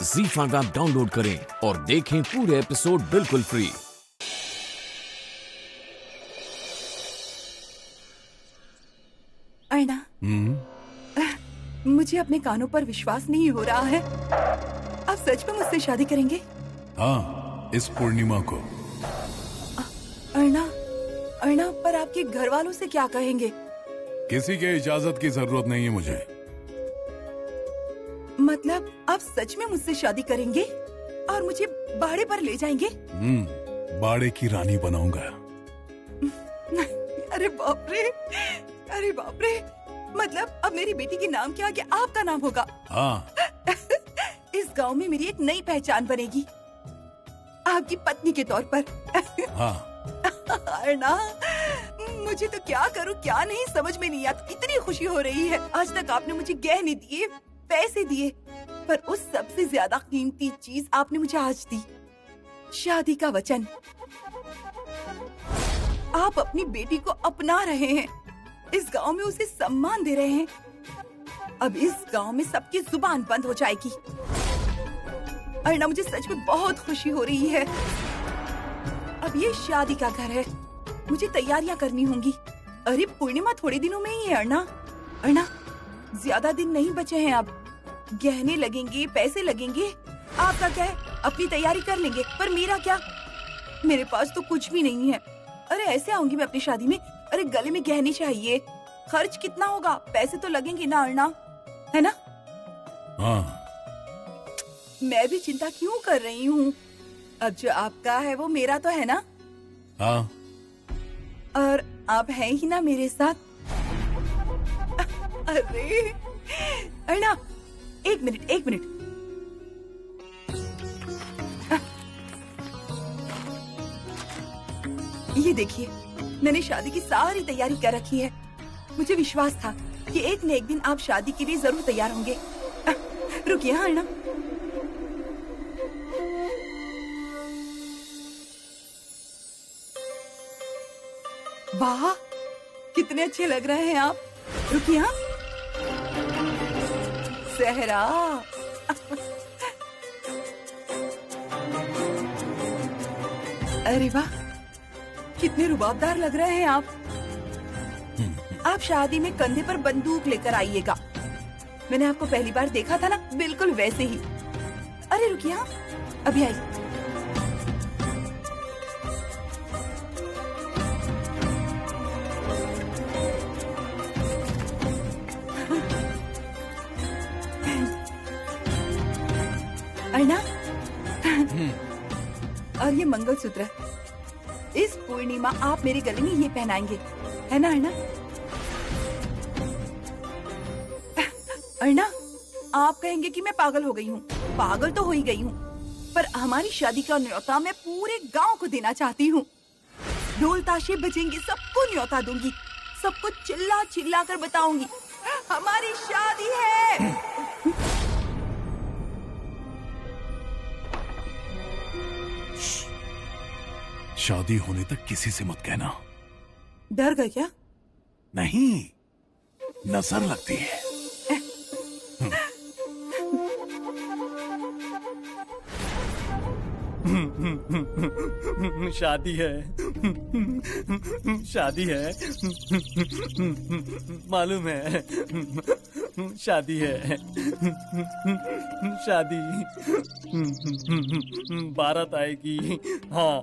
ZEE5 app download करें और देखें पूरे एपिसोड बिल्कुल फ्री। अर्णा, मुझे अपने कानों पर विश्वास नहीं हो रहा है। आप सच में मुझसे शादी करेंगे? हाँ, इस पूर्णिमा को। अर्णा, अर्णा, पर आपके घर वालों से क्या कहेंगे? किसी के इजाजत की जरूरत नहीं है मुझे। मतलब आप सच में मुझसे शादी करेंगे और मुझे बाड़े पर ले जाएंगे? बाड़े की रानी बनाऊंगा। अरे बाप रे, अरे बाप रे। मतलब अब मेरी बेटी के नाम के आगे आपका नाम होगा। हाँ। इस गांव में मेरी एक नई पहचान बनेगी, आपकी पत्नी के तौर पर। हाँ। अर्णा, मुझे तो क्या करूं क्या नहीं समझ में नहीं आता। इतनी खुशी हो रही है। आज तक आपने मुझे गहने दिए, पैसे दिए, पर उस सबसे ज्यादा कीमती चीज आपने मुझे आज दी, शादी का वचन। आप अपनी बेटी को अपना रहे हैं, इस गांव में उसे सम्मान दे रहे हैं। अब इस गांव में सबकी जुबान बंद हो जाएगी। अर्णा, मुझे सच में बहुत खुशी हो रही है। अब ये शादी का घर है, मुझे तैयारियां करनी होंगी। अरे पूर्णिमा थोड़े दिनों में ही है अर्णा। अर्णा, ज्यादा दिन नहीं बचे हैं अब। गहने लगेंगे, पैसे लगेंगे। आपका क्या है, अपनी तैयारी कर लेंगे, पर मेरा क्या? मेरे पास तो कुछ भी नहीं है। अरे ऐसे आऊंगी मैं अपनी शादी में? अरे गले में गहने चाहिए, खर्च कितना होगा? पैसे तो लगेंगे ना अर्णा, है ना? हाँ। मैं भी चिंता क्यों कर रही हूँ? अब जो आपका है वो मेरा तो है ना? हाँ। और आप हैं ही ना मेरे साथ? अरे अर्णा, एक मिनट, एक मिनट। ये देखिए, मैंने शादी की सारी तैयारी कर रखी है। मुझे विश्वास था कि एक न एक दिन आप शादी के लिए जरूर तैयार होंगे। रुकिए हाँ अर्णा। वाह, कितने अच्छे लग रहे हैं आप। रुकिए हाँ। सहरा, अरे वाह, कितने रुबाबदार लग रहे हैं आप। आप शादी में कंधे पर बंदूक लेकर आइएगा। मैंने आपको पहली बार देखा था ना, बिल्कुल वैसे ही। अरे रुकिए हाँ, अभी आई। अर्णा, और ये मंगलसूत्र, इस पूर्णिमा आप मेरे गले में ये पहनाएंगे, है ना अर्णा? अर्णा, आप कहेंगे कि मैं पागल हो गई हूँ। पागल तो हो ही गई हूँ, पर हमारी शादी का न्योता मैं पूरे गांव को देना चाहती हूँ। ढोल ताशे बजेंगे, सबको न्योता दूंगी, सबको चिल्ला चिल्ला कर बताऊंगी, हमारी शादी है। शादी होने तक किसी से मत कहना। डर गए क्या? नहीं, नजर लगती है। शादी है, शादी है, मालूम है, शादी है, शादी, बारात आएगी। हाँ,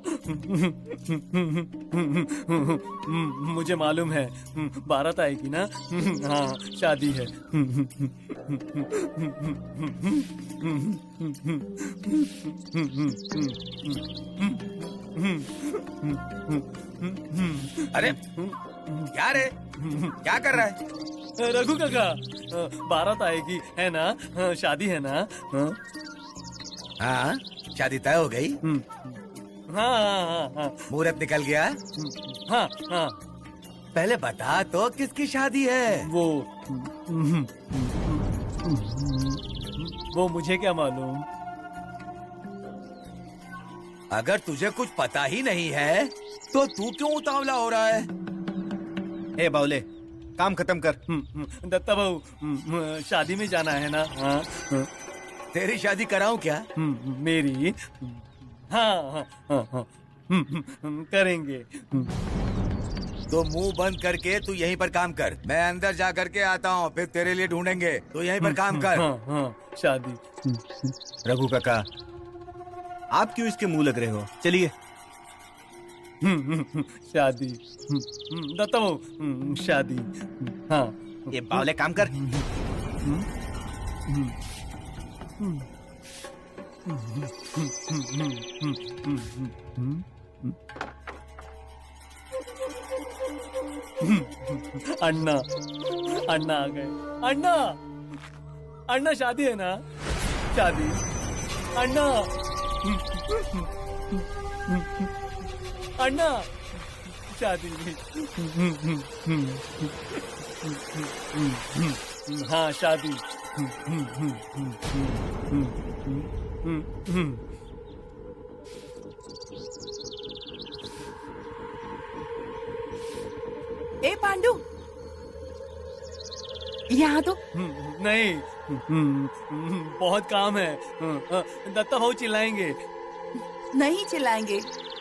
मुझे मालूम है, बारात आएगी ना। हाँ, शादी है। अरे क्या रे, क्या कर रहा है? रघु काका, बारात आएगी है ना, शादी है ना। हाँ, शादी तय हो गई। हाँ हाँ हाँ मुहूर्त निकल गया। हाँ हाँ। पहले बता तो किसकी शादी है? वो मुझे क्या मालूम। अगर तुझे कुछ पता ही नहीं है तो तू क्यों उतावला हो रहा है? ए बावले, काम खत्म कर। दत्ता भाऊ, शादी में जाना है ना। हाँ, तेरी शादी कराऊं क्या? मेरी हाँ हाँ हाँ हाँ करेंगे। तो मुंह बंद करके तू यहीं पर काम कर, मैं अंदर जा करके आता हूँ, फिर तेरे लिए ढूंढेंगे। तो यहीं पर काम कर। हाँ हाँ शादी। रघु काका, आप क्यों इसके मुंह लग रहे हो? चलिए। शादी। दत्ता शादी। हाँ ये बावले काम कर। अन्ना अन्ना आ गए। अन्ना अन्ना शादी है ना? शादी। अन्ना अन्ना शादी। हाँ शादी। ए पांडु, यहाँ तो। नहीं, बहुत काम है। दत्ता भाऊ चिल्लाएंगे। नहीं चिल्लाएंगे,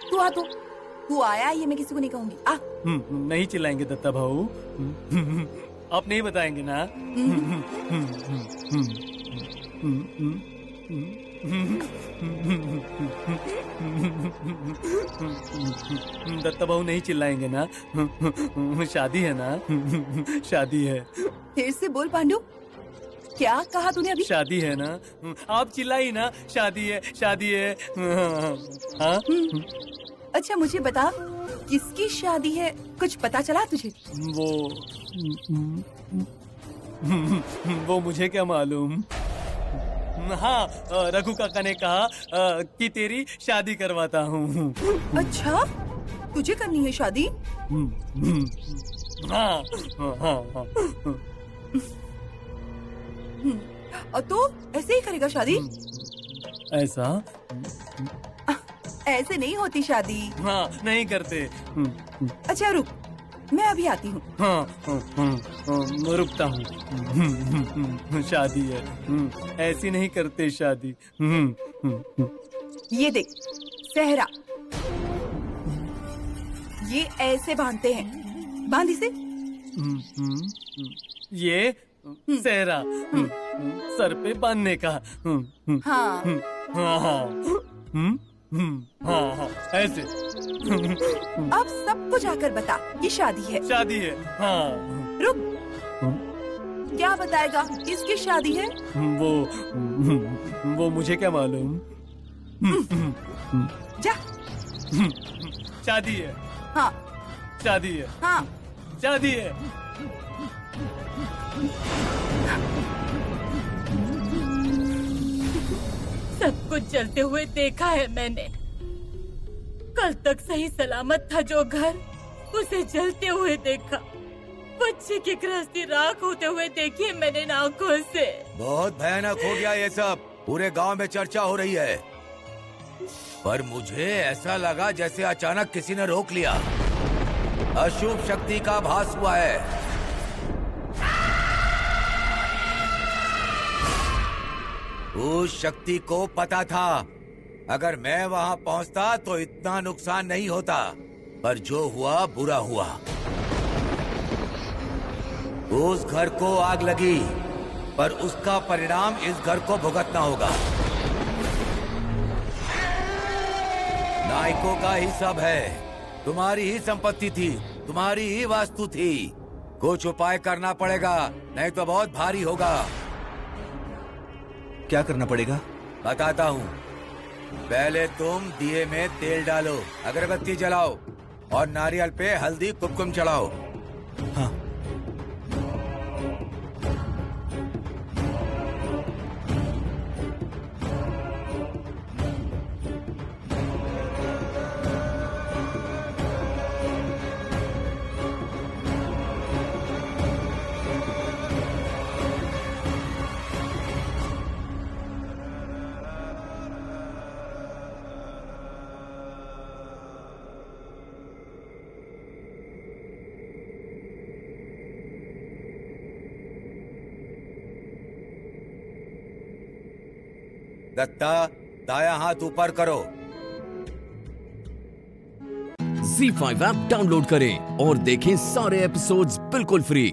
तू आ। तो तू आया, ये मैं किसी को नहीं कहूंगी। आ। नहीं चिल्लाएंगे दत्ता भाऊ। आप नहीं बताएंगे ना? दत्ता भाऊ नहीं चिल्लाएंगे ना? शादी है ना? शादी है। फिर से बोल पांडु, क्या कहा तूने अभी? शादी है ना? आप चिल्लाई ना, शादी है शादी है। हाँ? अच्छा मुझे बता, किसकी शादी है, कुछ पता चला तुझे? वो मुझे क्या मालूम। हाँ, रघु काका ने कहा कि तेरी शादी करवाता हूँ। अच्छा, तुझे करनी है शादी? हाँ हाँ हाँ। तो ऐसे ही करेगा शादी? ऐसा? ऐसे नहीं होती शादी। हाँ, नहीं करते। अच्छा रुक, मैं अभी आती हूँ। हाँ, रुकता हूँ। शादी है, ऐसी नहीं करते शादी। ये देख सहरा, ये ऐसे बांधते हैं, बांध इसे। ये सहरा सर पे बांधने का। हाँ हाँ हाँ, ऐसे। अब सबको जाकर बता कि शादी है। शादी है। हाँ। रुक, क्या बताएगा? किसकी शादी है? वो मुझे क्या मालूम। जा। शादी है। हाँ शादी है। हाँ। शादी है। सब कुछ जलते हुए देखा है मैंने। कल तक सही सलामत था जो घर, उसे जलते हुए देखा। बच्चे की गृहस्थी राख होते हुए देखी है मैंने आंखों से। बहुत भयानक हो गया ये सब, पूरे गांव में चर्चा हो रही है। पर मुझे ऐसा लगा जैसे अचानक किसी ने रोक लिया। अशुभ शक्ति का भास हुआ है। उस शक्ति को पता था अगर मैं वहां पहुंचता तो इतना नुकसान नहीं होता, पर जो हुआ बुरा हुआ। उस घर को आग लगी, पर उसका परिणाम इस घर को भुगतना होगा। नायकों का ही सब है, तुम्हारी ही संपत्ति थी, तुम्हारी ही वास्तु थी। कुछ उपाय करना पड़ेगा, नहीं तो बहुत भारी होगा। क्या करना पड़ेगा? बताता हूँ। पहले तुम दिए में तेल डालो, अगरबत्ती जलाओ और नारियल पे हल्दी कुमकुम चढ़ाओ। हाँ। दत्ता, दाया हाथ ऊपर करो। ZEE5 ऐप डाउनलोड करें और देखें सारे एपिसोड्स बिल्कुल फ्री।